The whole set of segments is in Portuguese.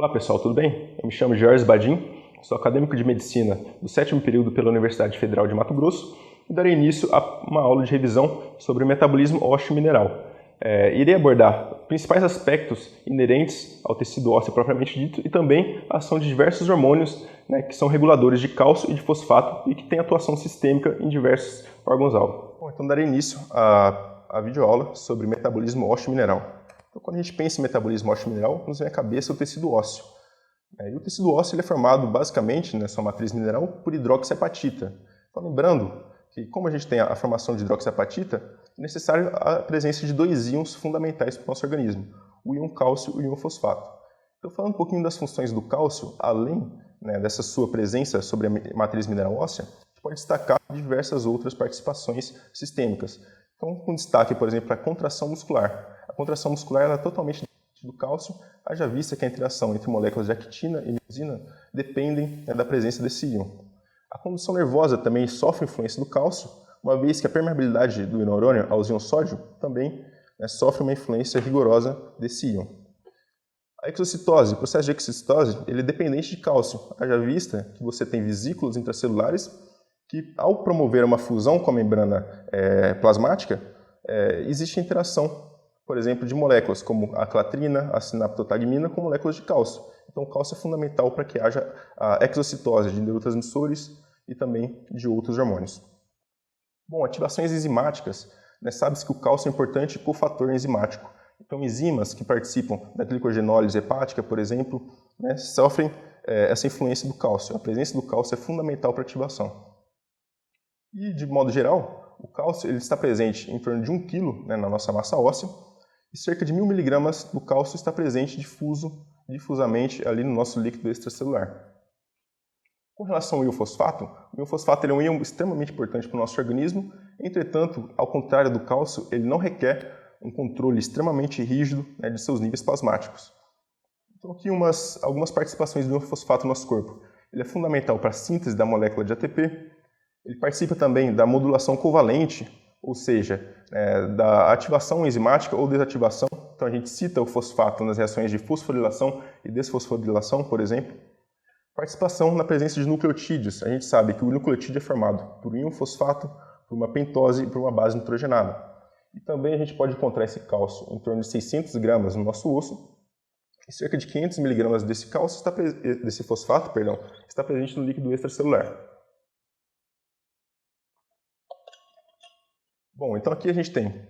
Olá pessoal, tudo bem? Eu me chamo Jorge Badim, sou acadêmico de medicina do 7º período pela Universidade Federal de Mato Grosso e darei início a uma aula de revisão sobre o metabolismo ósseo mineral. Irei abordar principais aspectos inerentes ao tecido ósseo propriamente dito e também a ação de diversos hormônios, que são reguladores de cálcio e de fosfato e que têm atuação sistêmica em diversos órgãos-alvo. Bom, então darei início à videoaula sobre metabolismo ósseo mineral. Então, quando a gente pensa em metabolismo ósseo mineral, nos vem à cabeça o tecido ósseo. E o tecido ósseo ele é formado basicamente, na sua matriz mineral, por hidroxiapatita. Então, lembrando que, como a gente tem a formação de hidroxiapatita, é necessário a presença de dois íons fundamentais para o nosso organismo, o íon cálcio e o íon fosfato. Então, falando um pouquinho das funções do cálcio, além dessa sua presença sobre a matriz mineral óssea, a gente pode destacar diversas outras participações sistêmicas. Então, com destaque, por exemplo, a contração muscular. A contração muscular é totalmente dependente do cálcio, haja vista que a interação entre moléculas de actina e miosina dependem da presença desse íon. A condução nervosa também sofre influência do cálcio, uma vez que a permeabilidade do neurônio aos íons sódio também sofre uma influência rigorosa desse íon. A exocitose, o processo de exocitose, ele é dependente de cálcio, haja vista que você tem vesículas intracelulares que, ao promover uma fusão com a membrana plasmática, existe interação, por exemplo, de moléculas como a clatrina, a sinaptotagmina, com moléculas de cálcio. Então, o cálcio é fundamental para que haja a exocitose de neurotransmissores e também de outros hormônios. Bom, ativações enzimáticas. Sabe-se que o cálcio é importante cofator enzimático. Então, enzimas que participam da glicogenólise hepática, por exemplo, sofrem essa influência do cálcio. A presença do cálcio é fundamental para a ativação. E, de modo geral, o cálcio ele está presente em torno de 1 kg na nossa massa óssea e cerca de 1000 mg do cálcio está presente difusamente ali no nosso líquido extracelular. Com relação ao íon fosfato, o íon fosfato ele é um íon extremamente importante para o nosso organismo, entretanto, ao contrário do cálcio, ele não requer um controle extremamente rígido de seus níveis plasmáticos. Então, aqui algumas participações do íon fosfato no nosso corpo. Ele é fundamental para a síntese da molécula de ATP, ele participa também da modulação covalente, ou seja, da ativação enzimática ou desativação. Então, a gente cita o fosfato nas reações de fosforilação e desfosforilação, por exemplo. Participação na presença de nucleotídeos. A gente sabe que o nucleotídeo é formado por um íon fosfato, por uma pentose e por uma base nitrogenada. E também a gente pode encontrar esse cálcio em torno de 600 gramas no nosso osso, e cerca de 500 mg desse fosfato está presente no líquido extracelular. Bom, então aqui a gente tem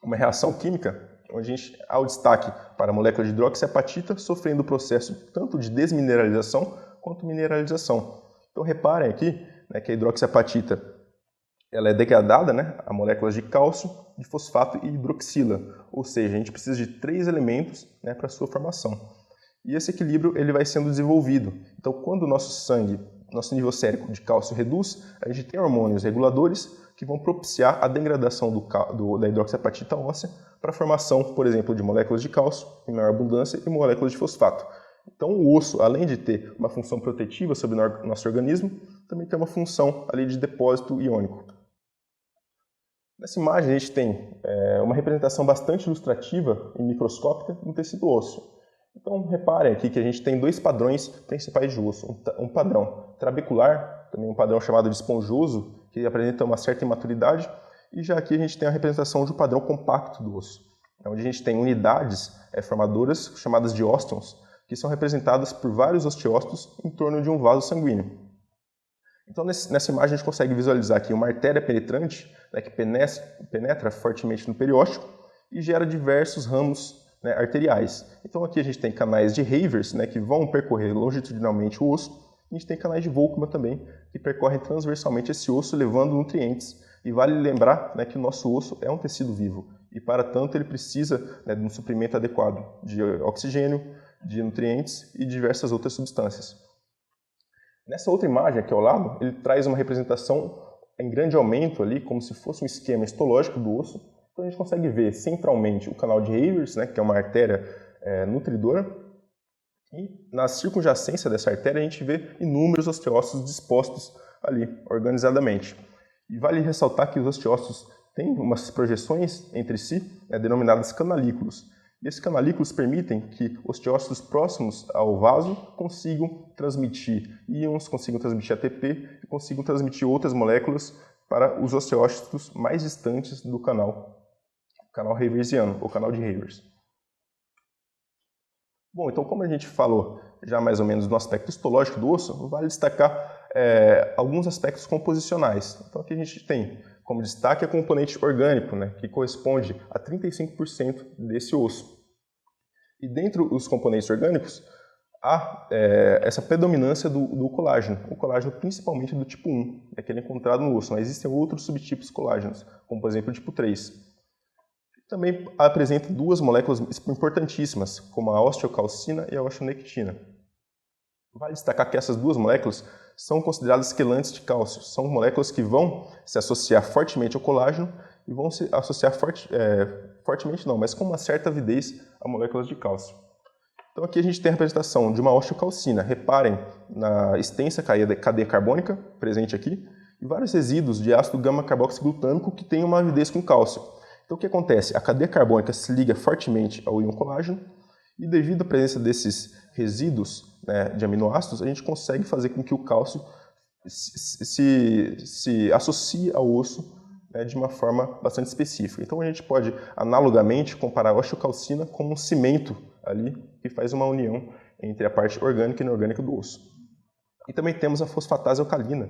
uma reação química, onde há o destaque para a molécula de hidroxiapatita sofrendo o processo tanto de desmineralização quanto mineralização. Então reparem aqui que a hidroxiapatita ela é degradada a moléculas de cálcio, de fosfato e hidroxila, ou seja, a gente precisa de 3 elementos para a sua formação. E esse equilíbrio ele vai sendo desenvolvido. Então quando o nosso nível sérico de cálcio reduz, a gente tem hormônios reguladores que vão propiciar a degradação da hidroxiapatita óssea para a formação, por exemplo, de moléculas de cálcio em maior abundância e moléculas de fosfato. Então, o osso, além de ter uma função protetiva sobre o nosso organismo, também tem uma função ali de depósito iônico. Nessa imagem, a gente tem uma representação bastante ilustrativa e microscópica do tecido ósseo. Então, reparem aqui que a gente tem 2 padrões principais de osso. Um padrão trabecular, também um padrão chamado de esponjoso, que apresenta uma certa imaturidade, e já aqui a gente tem a representação de um padrão compacto do osso, onde a gente tem unidades formadoras chamadas de ósteons, que são representadas por vários osteócitos em torno de um vaso sanguíneo. Então, nessa imagem a gente consegue visualizar aqui uma artéria penetrante que penetra fortemente no periósteo e gera diversos ramos arteriais. Então, aqui a gente tem canais de Havers, que vão percorrer longitudinalmente o osso, e a gente tem canais de Volkmann também, que percorrem transversalmente esse osso, levando nutrientes. E vale lembrar que o nosso osso é um tecido vivo, e para tanto ele precisa de um suprimento adequado de oxigênio, de nutrientes e diversas outras substâncias. Nessa outra imagem aqui ao lado, ele traz uma representação em grande aumento ali, como se fosse um esquema histológico do osso. Então a gente consegue ver centralmente o canal de Havers, que é uma artéria nutridora, e na circunjacência dessa artéria a gente vê inúmeros osteócitos dispostos ali organizadamente. E vale ressaltar que os osteócitos têm umas projeções entre si, denominadas canalículos. E esses canalículos permitem que osteócitos próximos ao vaso consigam transmitir íons, consigam transmitir ATP e consigam transmitir outras moléculas para os osteócitos mais distantes do canal haversiano, ou canal de Havers. Bom, então como a gente falou já mais ou menos no aspecto histológico do osso, vale destacar alguns aspectos composicionais. Então aqui a gente tem como destaque a componente orgânico, né, que corresponde a 35% desse osso. E dentro dos componentes orgânicos, há essa predominância do colágeno, o colágeno principalmente do tipo 1, que ele é encontrado no osso, mas existem outros subtipos colágenos, como por exemplo o tipo 3. Também apresenta duas moléculas importantíssimas, como a osteocalcina e a osteonectina. Vale destacar que essas duas moléculas são consideradas quelantes de cálcio. São moléculas que vão se associar fortemente ao colágeno e vão se associar fortemente não, mas com uma certa avidez a moléculas de cálcio. Então aqui a gente tem a representação de uma osteocalcina. Reparem na extensa cadeia carbônica presente aqui e vários resíduos de ácido gama-carboxiglutâmico que têm uma avidez com cálcio. Então o que acontece? A cadeia carbônica se liga fortemente ao íon colágeno e devido à presença desses resíduos, né, de aminoácidos, a gente consegue fazer com que o cálcio se associe ao osso, né, de uma forma bastante específica. Então a gente pode analogamente comparar a osteocalcina com um cimento ali que faz uma união entre a parte orgânica e inorgânica do osso. E também temos a fosfatase alcalina,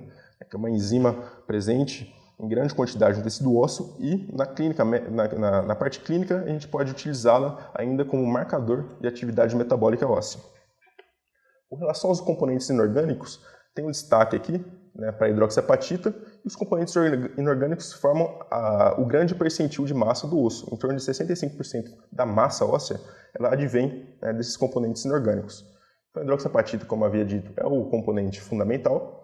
que é uma enzima presente em grande quantidade no tecido ósseo e na parte clínica a gente pode utilizá-la ainda como marcador de atividade metabólica óssea. Com relação aos componentes inorgânicos, tem um destaque aqui, né, para a hidroxiapatita, e os componentes inorgânicos formam o grande percentil de massa do osso. Em torno de 65% da massa óssea ela advém, né, desses componentes inorgânicos. Então, a hidroxiapatita, como havia dito, é o componente fundamental.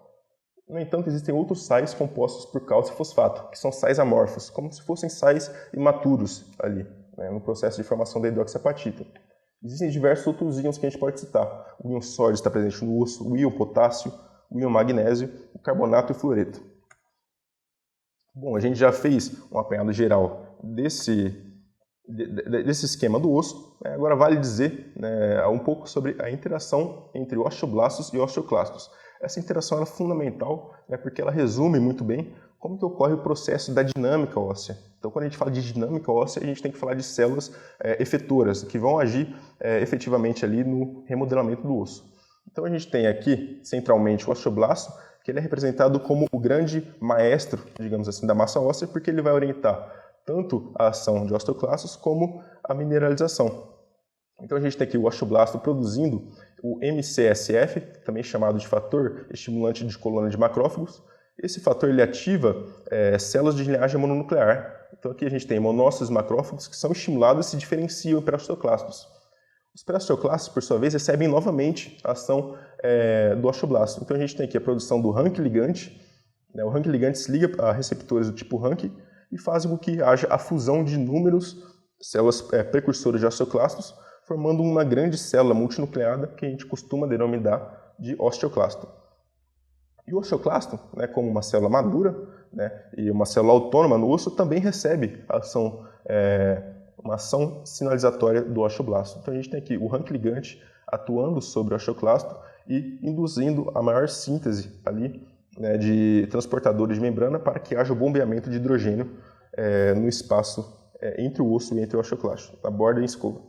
No entanto, existem outros sais compostos por cálcio e fosfato, que são sais amorfos, como se fossem sais imaturos ali, né, no processo de formação da hidroxiapatita. Existem diversos outros íons que a gente pode citar. O íon sódio está presente no osso, o íon potássio, o íon magnésio, o carbonato e o fluoreto. Bom, a gente já fez um apanhado geral desse esquema do osso. Agora vale dizer, né, um pouco sobre a interação entre osteoblastos e osteoclastos. Essa interação é fundamental, né, porque ela resume muito bem como que ocorre o processo da dinâmica óssea. Então, quando a gente fala de dinâmica óssea, a gente tem que falar de células efetoras, que vão agir efetivamente ali no remodelamento do osso. Então, a gente tem aqui, centralmente, o osteoblasto, que ele é representado como o grande maestro, digamos assim, da massa óssea, porque ele vai orientar tanto a ação de osteoclastos como a mineralização. Então, a gente tem aqui o osteoblasto produzindo o MCSF, também chamado de fator estimulante de colônia de macrófagos. Esse fator ele ativa células de linhagem mononuclear. Então, aqui a gente tem monócitos macrófagos que são estimulados e se diferenciam em pré-osteoclastos. Os pré-osteoclastos, por sua vez, recebem novamente a ação do osteoblasto. Então, a gente tem aqui a produção do Rank ligante. Né? O Rank ligante se liga a receptores do tipo Rank e faz com que haja a fusão de inúmeras células precursoras de osteoclastos, formando uma grande célula multinucleada que a gente costuma denominar de osteoclasto. E o osteoclasto, né, como uma célula madura, né, e uma célula autônoma no osso, também recebe uma ação sinalizatória do osteoblasto. Então a gente tem aqui o Rank ligante atuando sobre o osteoclasto e induzindo a maior síntese ali, né, de transportadores de membrana para que haja o bombeamento de hidrogênio no espaço entre o osso e entre o osteoclasto, na borda e escova.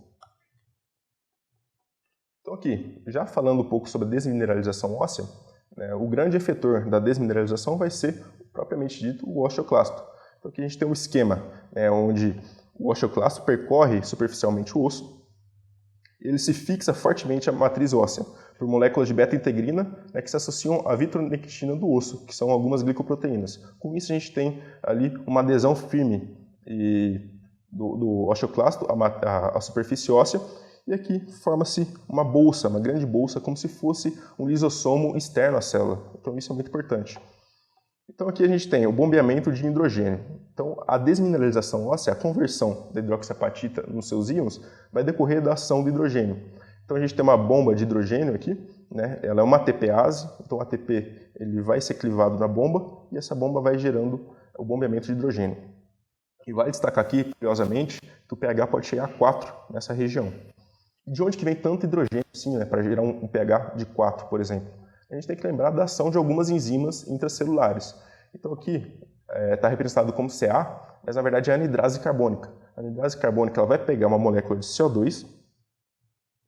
Então aqui, já falando um pouco sobre a desmineralização óssea, né, o grande efetor da desmineralização vai ser, propriamente dito, o osteoclasto. Então aqui a gente tem um esquema, né, onde o osteoclasto percorre superficialmente o osso, ele se fixa fortemente à matriz óssea por moléculas de beta-integrina, né, que se associam à vitronectina do osso, que são algumas glicoproteínas. Com isso a gente tem ali uma adesão firme do osteoclasto à superfície óssea, e aqui forma-se uma bolsa, uma grande bolsa, como se fosse um lisossomo externo à célula. Então isso é muito importante. Então aqui a gente tem o bombeamento de hidrogênio. Então a desmineralização óssea, a conversão da hidroxiapatita nos seus íons, vai decorrer da ação do hidrogênio. Então a gente tem uma bomba de hidrogênio aqui, né? Ela é uma ATPase, então o ATP ele vai ser clivado na bomba e essa bomba vai gerando o bombeamento de hidrogênio. E vale destacar aqui, curiosamente, que o pH pode chegar a 4 nessa região. De onde que vem tanto hidrogênio assim, né, para gerar um pH de 4, por exemplo? A gente tem que lembrar da ação de algumas enzimas intracelulares. Então aqui está representado como Ca, mas na verdade é a anidrase carbônica. A anidrase carbônica ela vai pegar uma molécula de CO2,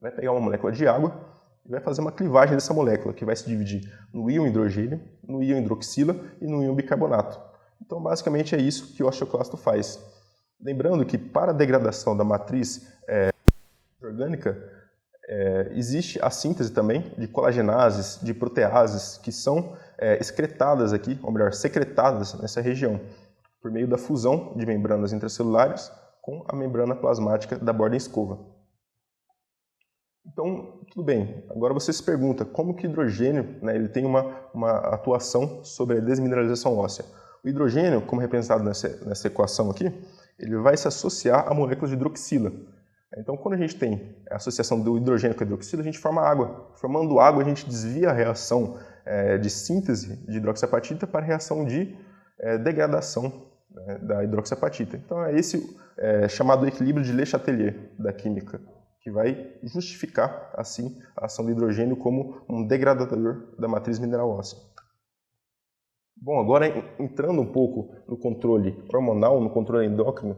vai pegar uma molécula de água e vai fazer uma clivagem dessa molécula, que vai se dividir no íon hidrogênio, no íon hidroxila e no íon bicarbonato. Então, basicamente, é isso que o osteoclasto faz. Lembrando que, para a degradação da matriz orgânica, existe a síntese também de colagenases, de proteases, que são excretadas aqui, ou melhor, secretadas nessa região, por meio da fusão de membranas intracelulares com a membrana plasmática da borda em escova. Então, tudo bem. Agora você se pergunta como que o hidrogênio, né, ele tem uma atuação sobre a desmineralização óssea. O hidrogênio, como representado nessa equação aqui, ele vai se associar a moléculas de hidroxila. Então, quando a gente tem a associação do hidrogênio com a hidroxila, a gente forma água. Formando água, a gente desvia a reação de síntese de hidroxiapatita para a reação de degradação, né, da hidroxiapatita. Então, é esse chamado equilíbrio de Le Chatelier da química, que vai justificar, assim, a ação do hidrogênio como um degradador da matriz mineral óssea. Bom, agora entrando um pouco no controle hormonal, no controle endócrino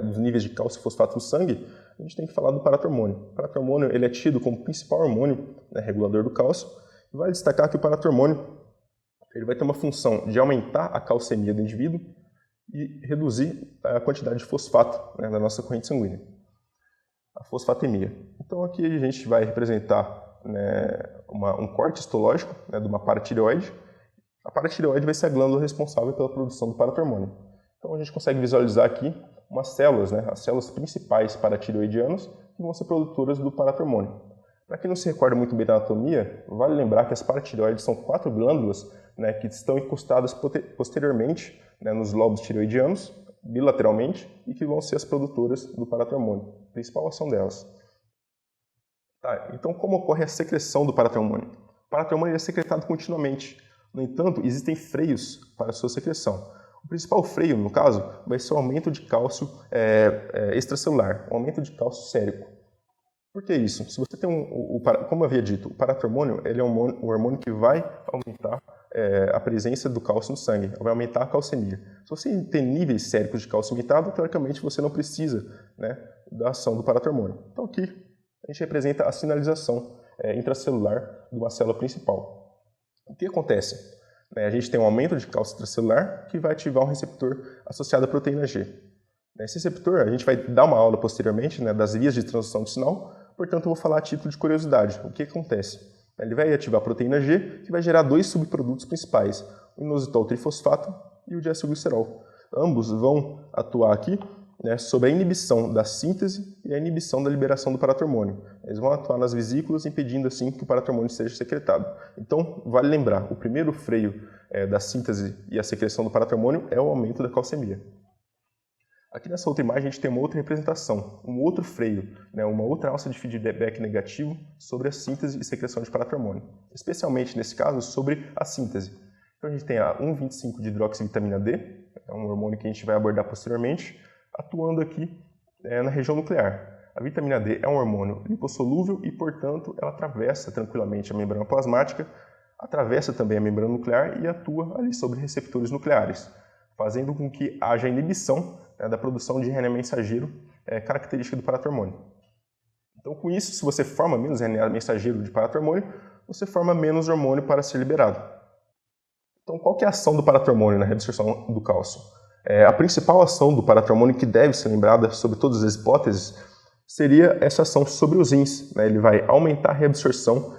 dos níveis de cálcio e fosfato no sangue, a gente tem que falar do paratormônio. O paratormônio ele é tido como principal hormônio, né, regulador do cálcio, e vale destacar que o paratormônio ele vai ter uma função de aumentar a calcemia do indivíduo e reduzir a quantidade de fosfato, né, na nossa corrente sanguínea, a fosfatemia. Então aqui a gente vai representar, né, um corte histológico, né, de uma paratireoide. A paratireoide vai ser a glândula responsável pela produção do paratormônio. Então a gente consegue visualizar aqui umas células, né, as células principais paratireoidianas, que vão ser produtoras do paratormônio. Para quem não se recorda muito bem da anatomia, vale lembrar que as paratireoides são 4 glândulas, né, que estão encostadas posteriormente, né, nos lobos tireoidianos, bilateralmente, e que vão ser as produtoras do paratormônio, a principal ação delas. Tá, então como ocorre a secreção do paratormônio? O paratormônio é secretado continuamente. No entanto, existem freios para a sua secreção. O principal freio, no caso, vai ser o aumento de cálcio extracelular, o aumento de cálcio sérico. Por que isso? Se você tem como eu havia dito, o paratormônio ele é um hormônio que vai aumentar a presença do cálcio no sangue, vai aumentar a calcemia. Se você tem níveis séricos de cálcio aumentado, teoricamente você não precisa, né, da ação do paratormônio. Então aqui a gente representa a sinalização intracelular de uma célula principal. O que acontece? A gente tem um aumento de cálcio extracelular que vai ativar um receptor associado à proteína G. Esse receptor, a gente vai dar uma aula posteriormente, né, das vias de transdução de sinal, portanto eu vou falar a título de curiosidade. O que acontece? Ele vai ativar a proteína G, que vai gerar 2 subprodutos principais, o inositol trifosfato e o diacilglicerol. Ambos vão atuar aqui, né, sobre a inibição da síntese e a inibição da liberação do paratormônio. Eles vão atuar nas vesículas, impedindo assim que o paratormônio seja secretado. Então, vale lembrar, o primeiro freio da síntese e a secreção do paratormônio é o aumento da calcemia. Aqui nessa outra imagem a gente tem uma outra representação, um outro freio, né, uma outra alça de feedback negativo sobre a síntese e secreção de paratormônio, especialmente nesse caso sobre a síntese. Então a gente tem a 1,25 de hidroxivitamina D, é um hormônio que a gente vai abordar posteriormente, atuando aqui na região nuclear. A vitamina D é um hormônio lipossolúvel e, portanto, ela atravessa tranquilamente a membrana plasmática, atravessa também a membrana nuclear e atua ali sobre receptores nucleares, fazendo com que haja inibição da produção de RNA mensageiro característica do paratormônio. Então, com isso, se você forma menos RNA mensageiro de paratormônio, você forma menos hormônio para ser liberado. Então, qual que é a ação do paratormônio na reabsorção do cálcio? A principal ação do paratormônio, que deve ser lembrada sobre todas as hipóteses, seria essa ação sobre os rins. Né? Ele vai aumentar a reabsorção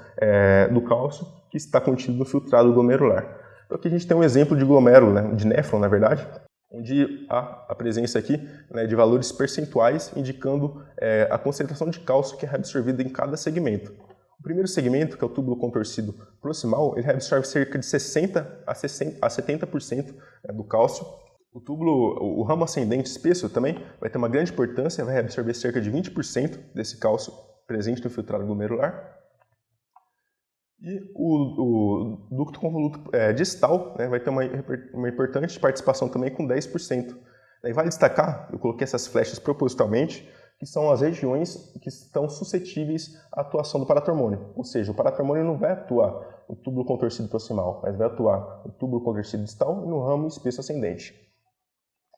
do cálcio que está contido no filtrado glomerular. Então aqui a gente tem um exemplo de glomérulo, né? De néfron, na verdade, onde há a presença aqui, né, de valores percentuais indicando a concentração de cálcio que é reabsorvida em cada segmento. O primeiro segmento, que é o túbulo contorcido proximal, ele reabsorve cerca de 60% a 70% do cálcio. O ramo ascendente espesso também vai ter uma grande importância, vai absorver cerca de 20% desse cálcio presente no filtrado glomerular. E o ducto convoluto distal, né, vai ter uma importante participação também com 10%. Daí vale destacar, eu coloquei essas flechas propositalmente, que são as regiões que estão suscetíveis à atuação do paratormônio. Ou seja, o paratormônio não vai atuar no túbulo contorcido proximal, mas vai atuar no túbulo contorcido distal e no ramo espesso ascendente.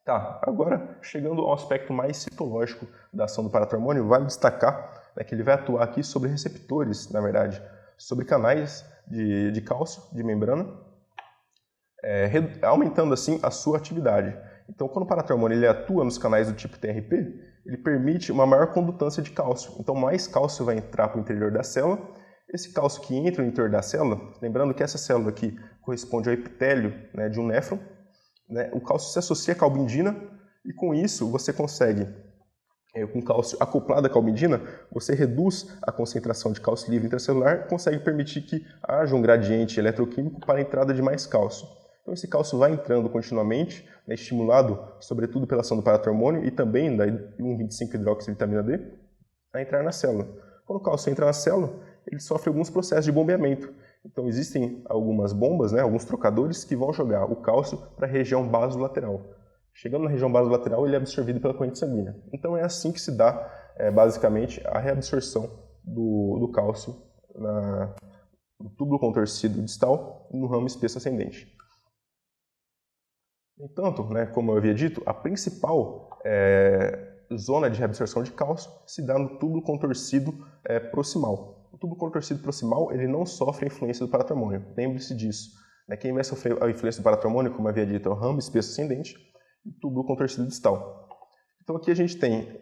Tá, agora chegando ao aspecto mais citológico da ação do paratormônio, vale destacar, né, que ele vai atuar aqui sobre receptores, na verdade, sobre canais de cálcio, de membrana, aumentando assim a sua atividade. Então, quando o paratormônio ele atua nos canais do tipo TRP, ele permite uma maior condutância de cálcio. Então, mais cálcio vai entrar para o interior da célula. Esse cálcio que entra no interior da célula, lembrando que essa célula aqui corresponde ao epitélio, né, de um néfron, né, o cálcio se associa à calbindina e com isso você consegue, com cálcio acoplado à calbindina, você reduz a concentração de cálcio livre intracelular e consegue permitir que haja um gradiente eletroquímico para a entrada de mais cálcio. Então esse cálcio vai entrando continuamente, né, estimulado sobretudo pela ação do paratormônio e também da 1,25-hidroxivitamina D, a entrar na célula. Quando o cálcio entra na célula, ele sofre alguns processos de bombeamento. Então existem algumas bombas, né, alguns trocadores que vão jogar o cálcio para a região basolateral. Chegando na região basolateral, ele é absorvido pela corrente sanguínea. Então é assim que se dá, basicamente, a reabsorção do cálcio no túbulo contorcido distal e no ramo espesso ascendente. No entanto, né, como eu havia dito, a principal zona de reabsorção de cálcio se dá no túbulo contorcido proximal. O túbulo contorcido proximal ele não sofre a influência do paratormônio, lembre-se disso. Né? Quem vai sofrer a influência do paratormônio, como eu havia dito, é o ramo espesso ascendente e o túbulo contorcido distal. Então aqui a gente tem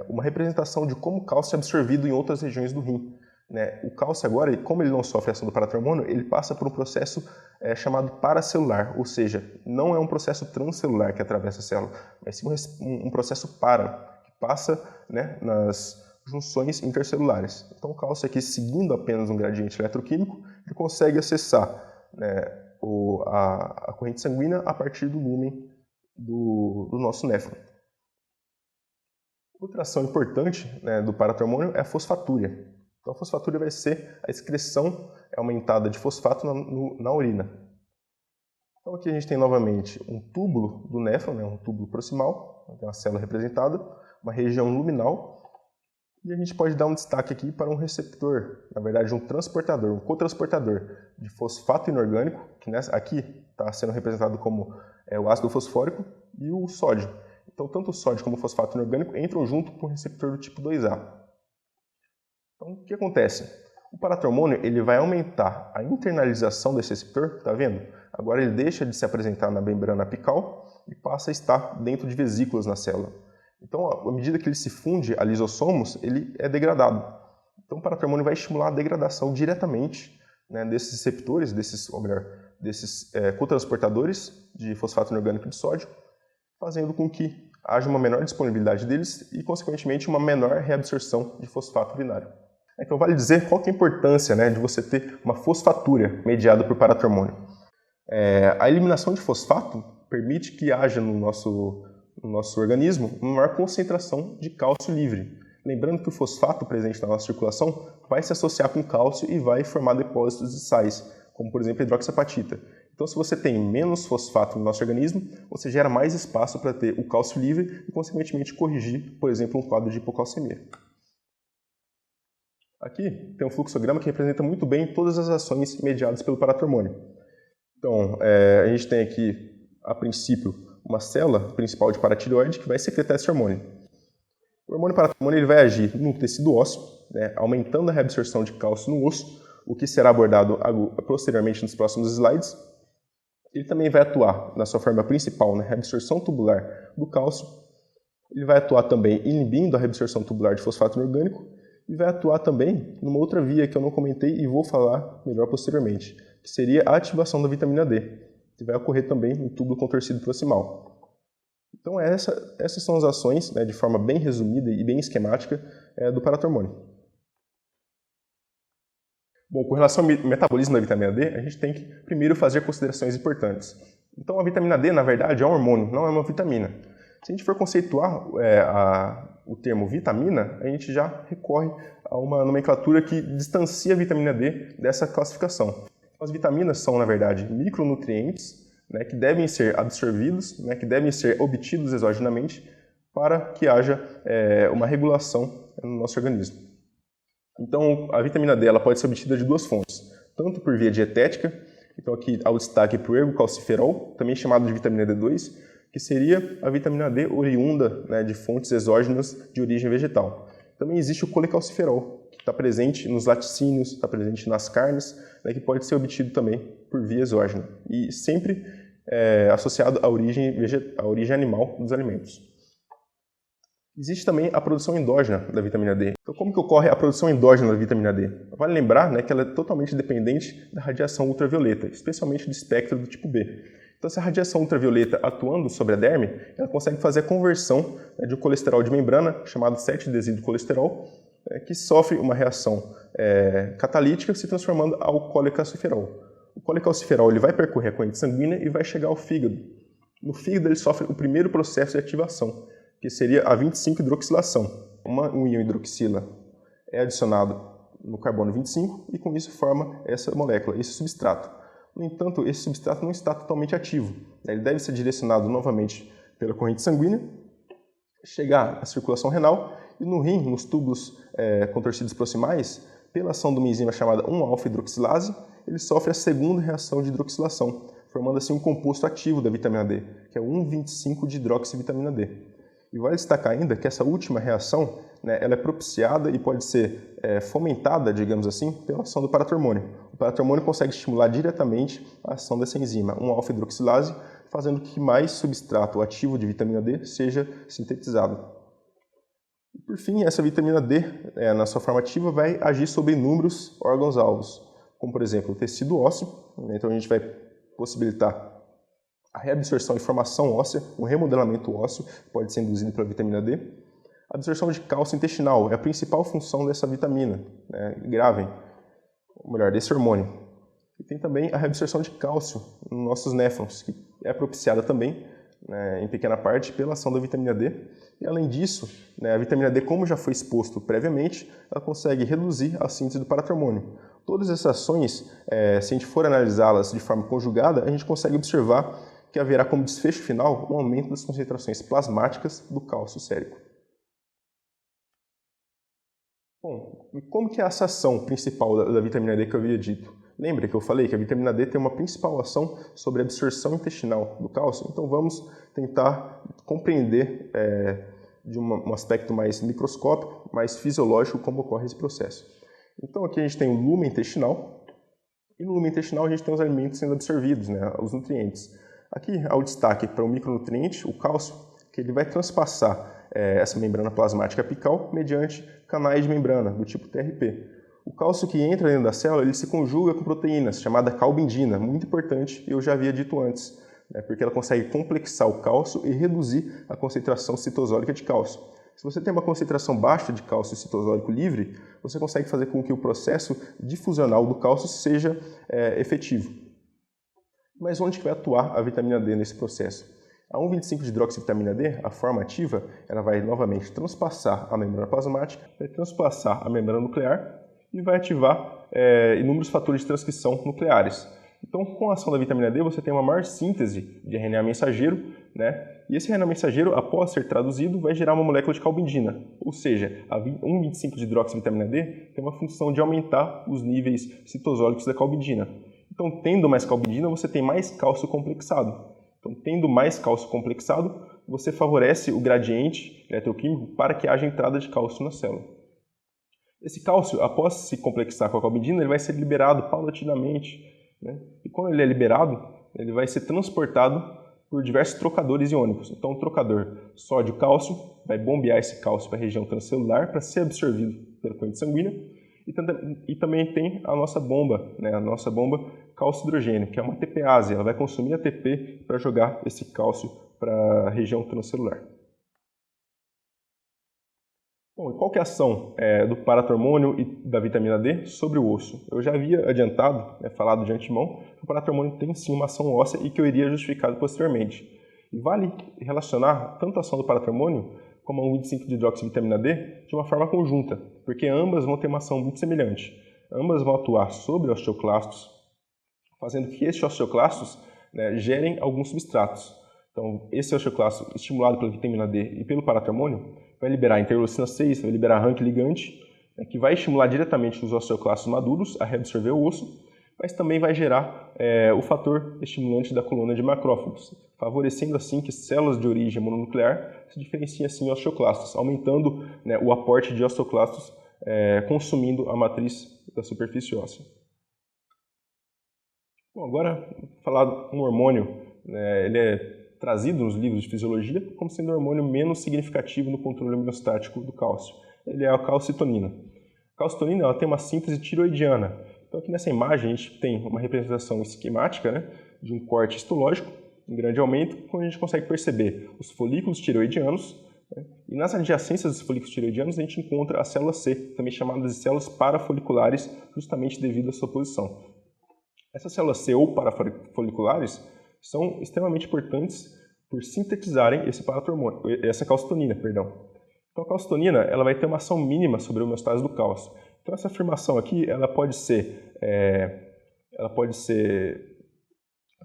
uma representação de como o cálcio é absorvido em outras regiões do rim. Né? O cálcio agora, como ele não sofre a ação do paratormônio, ele passa por um processo chamado paracelular, ou seja, não é um processo transcelular que atravessa a célula, mas sim um processo que passa, né, nas junções intercelulares. Então o cálcio aqui, seguindo apenas um gradiente eletroquímico, ele consegue acessar, né, a corrente sanguínea a partir do lúmen do nosso néfron. Outra ação importante, né, do paratormônio é a fosfatúria. Então a fosfatúria vai ser a excreção aumentada de fosfato na urina. Então aqui a gente tem novamente um túbulo do néfron, né, um túbulo proximal, tem uma célula representada, uma região luminal, e a gente pode dar um destaque aqui para um receptor, na verdade um transportador, um cotransportador de fosfato inorgânico, que aqui está sendo representado como o ácido fosfórico e o sódio. Então tanto o sódio como o fosfato inorgânico entram junto com o receptor do tipo 2A. Então o que acontece? O paratormônio ele vai aumentar a internalização desse receptor, tá vendo? Agora ele deixa de se apresentar na membrana apical e passa a estar dentro de vesículas na célula. Então, à medida que ele se funde a lisossomos, ele é degradado. Então, o paratormônio vai estimular a degradação diretamente, né, desses receptores, desses cotransportadores de fosfato inorgânico de sódio, fazendo com que haja uma menor disponibilidade deles e, consequentemente, uma menor reabsorção de fosfato urinário. Então, vale dizer qual que é a importância, né, de você ter uma fosfatúria mediada por paratormônio. A eliminação de fosfato permite que haja no nosso organismo uma maior concentração de cálcio livre. Lembrando que o fosfato presente na nossa circulação vai se associar com cálcio e vai formar depósitos de sais, como por exemplo a hidroxiapatita. Então se você tem menos fosfato no nosso organismo, você gera mais espaço para ter o cálcio livre e consequentemente corrigir, por exemplo, um quadro de hipocalcemia. Aqui tem um fluxograma que representa muito bem todas as ações mediadas pelo paratormônio. Então a gente tem aqui, a princípio, uma célula principal de paratireoide que vai secretar esse hormônio. O hormônio paratormônio ele vai agir no tecido ósseo, né, aumentando a reabsorção de cálcio no osso, o que será abordado posteriormente nos próximos slides. Ele também vai atuar na sua forma principal, na reabsorção tubular do cálcio. Ele vai atuar também inibindo a reabsorção tubular de fosfato inorgânico e vai atuar também numa outra via que eu não comentei e vou falar melhor posteriormente, que seria a ativação da vitamina D, que vai ocorrer também no túbulo contorcido proximal. Então essas são as ações, né, de forma bem resumida e bem esquemática, do paratormônio. Bom, com relação ao metabolismo da vitamina D, a gente tem que primeiro fazer considerações importantes. Então a vitamina D, na verdade, é um hormônio, não é uma vitamina. Se a gente for conceituar o termo vitamina, a gente já recorre a uma nomenclatura que distancia a vitamina D dessa classificação. As vitaminas são, na verdade, micronutrientes, né, que devem ser absorvidos, né, que devem ser obtidos exogenamente para que haja uma regulação no nosso organismo. Então, a vitamina D ela pode ser obtida de duas fontes, tanto por via dietética, então aqui há o destaque para o ergocalciferol, também chamado de vitamina D2, que seria a vitamina D oriunda, né, de fontes exógenas de origem vegetal. Também existe o colecalciferol, que está presente nos laticínios, está presente nas carnes, né, que pode ser obtido também por via exógena, e sempre associado à origem animal dos alimentos. Existe também a produção endógena da vitamina D. Então, como que ocorre a produção endógena da vitamina D? Vale lembrar, né, que ela é totalmente dependente da radiação ultravioleta, especialmente do espectro do tipo B. Então, essa radiação ultravioleta atuando sobre a derme, ela consegue fazer a conversão, né, de um colesterol de membrana, chamado 7-desidrocolesterol, que sofre uma reação catalítica, se transformando ao colecalciferol. O colecalciferol ele vai percorrer a corrente sanguínea e vai chegar ao fígado. No fígado, ele sofre o primeiro processo de ativação, que seria a 25-hidroxilação. Um íon hidroxila é adicionado no carbono 25 e com isso forma essa molécula, esse substrato. No entanto, esse substrato não está totalmente ativo. Ele deve ser direcionado novamente pela corrente sanguínea, chegar à circulação renal e no rim, nos túbulos contorcidos proximais, pela ação de uma enzima chamada 1-alfa-hidroxilase, ele sofre a segunda reação de hidroxilação, formando assim um composto ativo da vitamina D, que é o 1,25-dihidroxivitamina D. E vale destacar ainda que essa última reação, né, ela é propiciada e pode ser fomentada, digamos assim, pela ação do paratormônio. O paratormônio consegue estimular diretamente a ação dessa enzima, 1-alfa-hidroxilase, fazendo que mais substrato ativo de vitamina D seja sintetizado. E por fim, essa vitamina D, na sua forma ativa, vai agir sobre inúmeros órgãos-alvos, como por exemplo o tecido ósseo, né, então a gente vai possibilitar a reabsorção e formação óssea, o remodelamento ósseo pode ser induzido pela vitamina D. A absorção de cálcio intestinal é a principal função dessa vitamina, né, grave, ou melhor, desse hormônio. E tem também a reabsorção de cálcio nos nossos néfrons, que é propiciada também, né, em pequena parte, pela ação da vitamina D. E além disso, né, a vitamina D, como já foi exposto previamente, ela consegue reduzir a síntese do paratormônio. Todas essas ações, se a gente for analisá-las de forma conjugada, a gente consegue observar que haverá como desfecho final um aumento das concentrações plasmáticas do cálcio sérico. Bom, e como que é essa ação principal da vitamina D que eu havia dito? Lembra que eu falei que a vitamina D tem uma principal ação sobre a absorção intestinal do cálcio? Então vamos tentar compreender de um aspecto mais microscópico, mais fisiológico, como ocorre esse processo. Então aqui a gente tem o lumen intestinal, e no lumen intestinal a gente tem os alimentos sendo absorvidos, né, os nutrientes. Aqui há o destaque para o micronutriente, o cálcio, que ele vai transpassar essa membrana plasmática apical mediante canais de membrana do tipo TRP. O cálcio que entra dentro da célula ele se conjuga com proteínas, chamada calbindina, muito importante, eu já havia dito antes, né, porque ela consegue complexar o cálcio e reduzir a concentração citosólica de cálcio. Se você tem uma concentração baixa de cálcio citosólico livre, você consegue fazer com que o processo difusional do cálcio seja efetivo. Mas onde que vai atuar a vitamina D nesse processo? A 1,25-dihidroxivitamina D, a forma ativa, ela vai novamente transpassar a membrana plasmática, vai transpassar a membrana nuclear e vai ativar inúmeros fatores de transcrição nucleares. Então, com a ação da vitamina D, você tem uma maior síntese de RNA mensageiro, né? E esse RNA mensageiro, após ser traduzido, vai gerar uma molécula de calbindina. Ou seja, a 1,25-dihidroxivitamina D tem uma função de aumentar os níveis citosólicos da calbindina. Então, tendo mais calbindina, você tem mais cálcio complexado. Então, tendo mais cálcio complexado, você favorece o gradiente eletroquímico para que haja entrada de cálcio na célula. Esse cálcio, após se complexar com a calbindina, ele vai ser liberado paulatinamente, né? E quando ele é liberado, ele vai ser transportado por diversos trocadores iônicos. Então, o trocador sódio-cálcio vai bombear esse cálcio para a região transcelular para ser absorvido pela corrente sanguínea. E também tem a nossa bomba, né? A nossa bomba cálcio-hidrogênio, que é uma ATPase. Ela vai consumir ATP para jogar esse cálcio para a região transcelular. Bom, e qual que é a ação do paratormônio e da vitamina D sobre o osso? Eu já havia adiantado, falado de antemão, que o paratormônio tem sim uma ação óssea e que eu iria justificar posteriormente. E vale relacionar tanto a ação do paratormônio como a 1,25-dihidroxivitamina D de uma forma conjunta, porque ambas vão ter uma ação muito semelhante. Ambas vão atuar sobre osteoclastos, fazendo que estes osteoclastos né, gerem alguns substratos. Então, esse osteoclasto estimulado pela vitamina D e pelo paratormônio vai liberar interleucina 6, vai liberar rank ligante, né, que vai estimular diretamente os osteoclastos maduros a reabsorver o osso, mas também vai gerar o fator estimulante da colônia de macrófagos, favorecendo assim que células de origem mononuclear se diferenciem assim em osteoclastos, aumentando, né, o aporte de osteoclastos consumindo a matriz da superfície óssea. Bom, agora, falar um hormônio, né, ele é trazido nos livros de fisiologia como sendo um hormônio menos significativo no controle homeostático do cálcio. Ele é a calcitonina. A calcitonina ela tem uma síntese tiroidiana. Então, aqui nessa imagem, a gente tem uma representação esquemática, né, de um corte histológico em grande aumento, onde a gente consegue perceber os folículos tiroidianos, né, e nas adjacências dos folículos tiroidianos a gente encontra a célula C, também chamada de células parafoliculares, justamente devido à sua posição. Essas células C ou parafoliculares são extremamente importantes por sintetizarem essa calcitonina. Então a calcitonina ela vai ter uma ação mínima sobre a homeostase do cálcio. Então essa afirmação aqui ela pode ser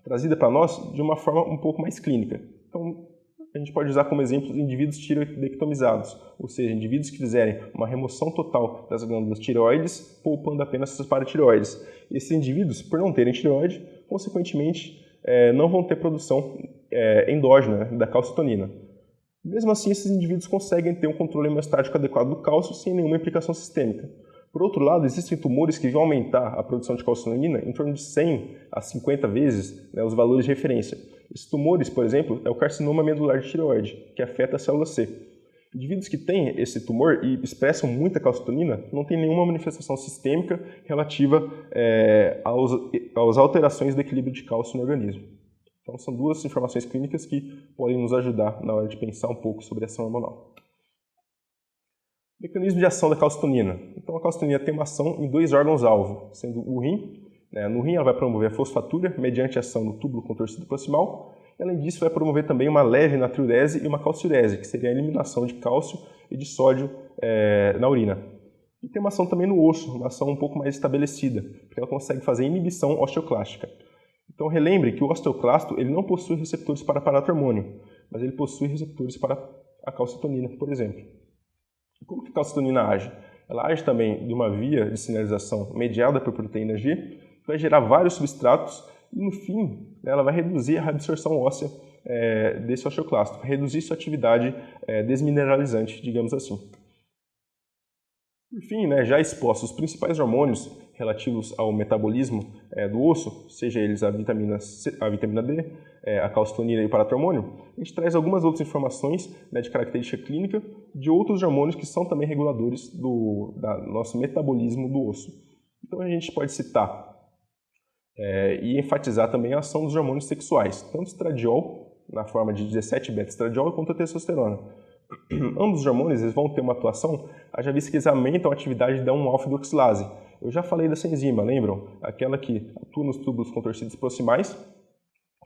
trazida para nós de uma forma um pouco mais clínica. Então a gente pode usar como exemplo indivíduos tiroidectomizados, ou seja, indivíduos que fizerem uma remoção total das glândulas tireoides, poupando apenas essas paratireoides. Esses indivíduos, por não terem tireoide, consequentemente, não vão ter produção endógena, né, da calcitonina. Mesmo assim, esses indivíduos conseguem ter um controle homeostático adequado do cálcio sem nenhuma implicação sistêmica. Por outro lado, existem tumores que vão aumentar a produção de calcitonina em torno de 100 a 50 vezes, né, os valores de referência. Esses tumores, por exemplo, é o carcinoma medular de tireoide, que afeta a célula C. Indivíduos que têm esse tumor e expressam muita calcitonina não têm nenhuma manifestação sistêmica relativa às alterações do equilíbrio de cálcio no organismo. Então, são duas informações clínicas que podem nos ajudar na hora de pensar um pouco sobre a ação hormonal. Mecanismo de ação da calcitonina. Então, a calcitonina tem uma ação em dois órgãos-alvo, sendo o rim. No rim, ela vai promover a fosfatura mediante a ação do túbulo contorcido proximal. E, além disso, vai promover também uma leve natriurese e uma calciurese, que seria a eliminação de cálcio e de sódio na urina. E tem uma ação também no osso, uma ação um pouco mais estabelecida, porque ela consegue fazer inibição osteoclástica. Então, relembre que o osteoclasto ele não possui receptores para paratormônio, mas ele possui receptores para a calcitonina, por exemplo. Como que a calcitonina age? Ela age também de uma via de sinalização mediada por proteína G, que vai gerar vários substratos e, no fim, ela vai reduzir a reabsorção óssea desse osteoclasto, vai reduzir sua atividade desmineralizante, digamos assim. Por fim, já expostos os principais hormônios relativos ao metabolismo do osso, seja eles a vitamina D, a calcitonina e o paratormônio, a gente traz algumas outras informações de característica clínica de outros hormônios que são também reguladores do nosso metabolismo do osso. Então a gente pode citar e enfatizar também a ação dos hormônios sexuais, tanto estradiol, na forma de 17-beta-estradiol, quanto a testosterona. Ambos os hormônios eles vão ter uma atuação, haja vista que eles aumentam a atividade da 1-alfa-hidroxilase. Eu já falei dessa enzima, lembram? Aquela que atua nos túbulos contorcidos proximais,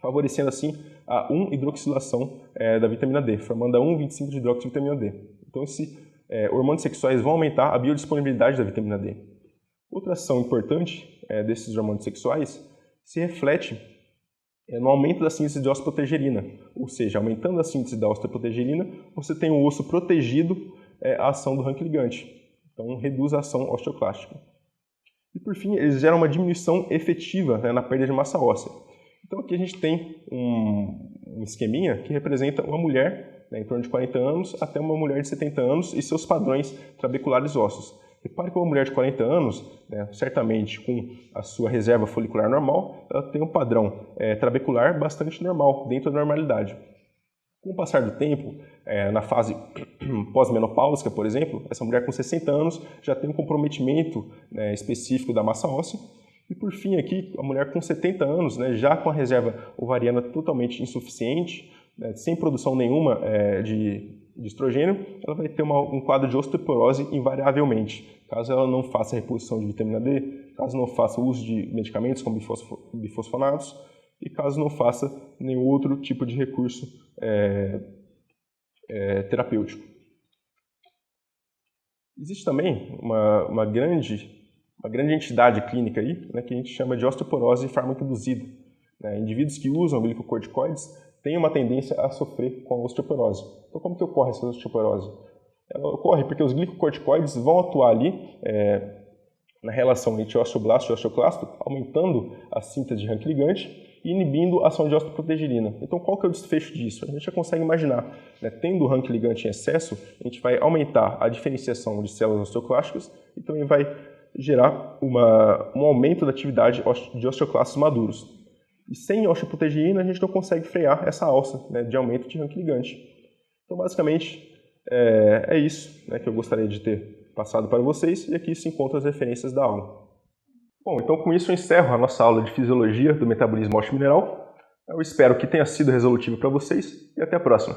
favorecendo assim a 1-hidroxilação da vitamina D, formando a 1,25-hidroxivitamina D. Então, esses hormônios sexuais vão aumentar a biodisponibilidade da vitamina D. Outra ação importante desses hormônios sexuais se reflete no aumento da síntese de osteoprotegerina, ou seja, aumentando a síntese da osteoprotegerina, você tem o osso protegido à ação do rank ligante, então reduz a ação osteoclástica. E por fim, eles geram uma diminuição efetiva na perda de massa óssea. Então aqui a gente tem um esqueminha que representa uma mulher em torno de 40 anos até uma mulher de 70 anos e seus padrões trabeculares ósseos. Repare que uma mulher de 40 anos, certamente com a sua reserva folicular normal, ela tem um padrão trabecular bastante normal, dentro da normalidade. Com o passar do tempo, na fase pós-menopáusica, por exemplo, essa mulher com 60 anos já tem um comprometimento específico da massa óssea. E por fim aqui, a mulher com 70 anos, já com a reserva ovariana totalmente insuficiente, sem produção nenhuma de estrogênio, ela vai ter um quadro de osteoporose invariavelmente, caso ela não faça reposição de vitamina D, caso não faça uso de medicamentos como bifosfonados e caso não faça nenhum outro tipo de recurso terapêutico. Existe também uma grande entidade clínica aí, que a gente chama de osteoporose farmacoduzida. né? Indivíduos que usam glicocorticoides têm uma tendência a sofrer com a osteoporose. Então, como que ocorre essa osteoporose? Ela ocorre porque os glicocorticoides vão atuar ali na relação entre osteoblasto e osteoclasto, aumentando a síntese de rank ligante e inibindo a ação de osteoprotegerina. Então, qual que é o desfecho disso? A gente já consegue imaginar, né? Tendo o rank ligante em excesso, a gente vai aumentar a diferenciação de células osteoclásticas e também vai gerar um aumento da atividade de osteoclastos maduros. E sem osteoprotegerina, a gente não consegue frear essa alça, né, de aumento de rank ligante. Então, basicamente, é isso, né, que eu gostaria de ter passado para vocês, e aqui se encontram as referências da aula. Bom, então com isso eu encerro a nossa aula de Fisiologia do Metabolismo Ósseo Mineral. Eu espero que tenha sido resolutivo para vocês e até a próxima.